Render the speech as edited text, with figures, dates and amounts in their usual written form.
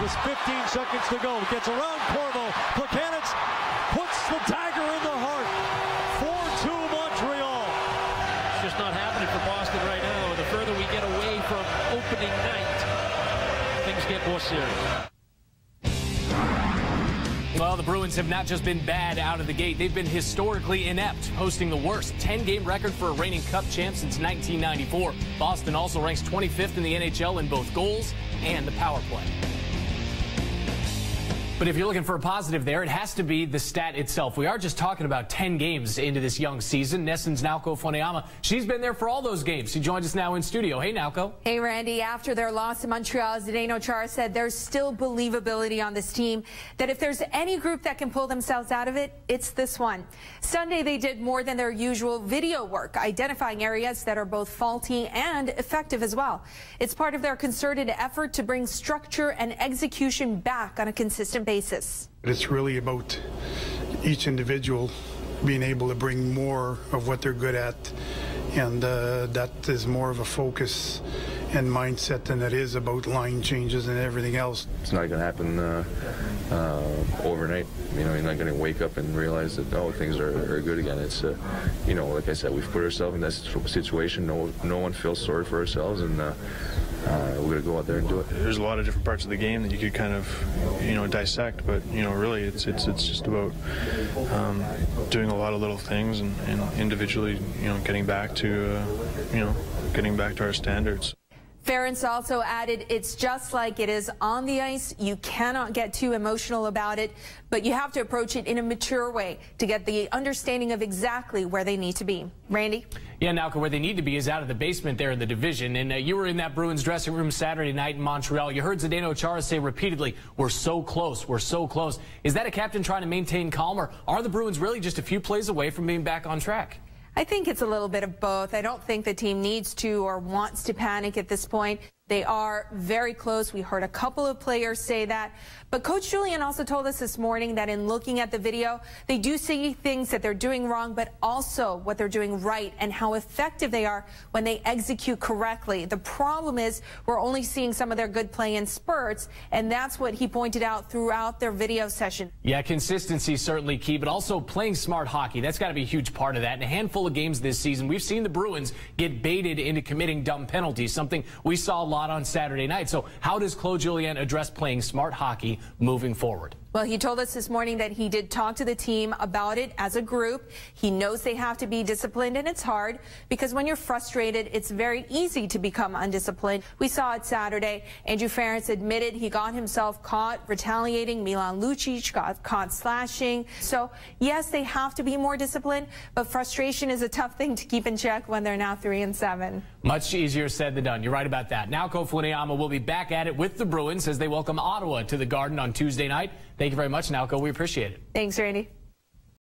with 15 seconds to go. Gets around Corvo. Plekanec puts the dagger in the heart. 4-2 Montreal. It's just not happening for Boston right now. The further we get away from opening night, things get more serious. Well, the Bruins have not just been bad out of the gate. They've been historically inept, posting the worst 10-game record for a reigning Cup champ since 1994. Boston also ranks 25th in the NHL in both goals and the power play. But if you're looking for a positive there, it has to be the stat itself. We are just talking about 10 games into this young season. NESN's Naoko Funayama, she's been there for all those games. She joins us now in studio. Hey, Naoko. Hey, Randy. After their loss to Montreal, Zdeno Chara said there's still believability on this team, that if there's any group that can pull themselves out of it, it's this one. Sunday, they did more than their usual video work, identifying areas that are both faulty and effective as well. It's part of their concerted effort to bring structure and execution back on a consistent basis. It's really about each individual being able to bring more of what they're good at, and that is more of a focus and mindset than it is about line changes and everything else. It's not going to happen overnight. You know, you're not going to wake up and realize that, oh, things are good again. It's, you know, like I said, we've put ourselves in that situation. No one feels sorry for ourselves, and we're going to go out there and do it. There's a lot of different parts of the game that you could kind of, you know, dissect, but, you know, really it's just about doing a lot of little things and individually, you know, getting back to our standards. Ferentz also added, it's just like it is on the ice. You cannot get too emotional about it, but you have to approach it in a mature way to get the understanding of exactly where they need to be. Randy? Yeah, Naoko, where they need to be is out of the basement there in the division. And you were in that Bruins dressing room Saturday night in Montreal. You heard Zdeno Chara say repeatedly, we're so close, we're so close. Is that a captain trying to maintain calm, or are the Bruins really just a few plays away from being back on track? I think it's a little bit of both. I don't think the team needs to or wants to panic at this point. They are very close. We heard a couple of players say that. But Coach Julien also told us this morning that in looking at the video, they do see things that they're doing wrong, but also what they're doing right and how effective they are when they execute correctly. The problem is we're only seeing some of their good play in spurts, and that's what he pointed out throughout their video session. Yeah, consistency is certainly key, but also playing smart hockey. That's got to be a huge part of that. In a handful of games this season, we've seen the Bruins get baited into committing dumb penalties, something we saw a lot on Saturday night. So how does Claude Julien address playing smart hockey moving forward? Well, he told us this morning that he did talk to the team about it as a group. He knows they have to be disciplined, and it's hard because when you're frustrated, it's very easy to become undisciplined. We saw it Saturday. Andrew Ferentz admitted he got himself caught retaliating. Milan Lucic got caught slashing. So, yes, they have to be more disciplined, but frustration is a tough thing to keep in check when they're now 3-7. Much easier said than done. You're right about that. Naoko Funayama will be back at it with the Bruins as they welcome Ottawa to the Garden on Tuesday night. Thank you very much, Naoko. We appreciate it. Thanks, Randy.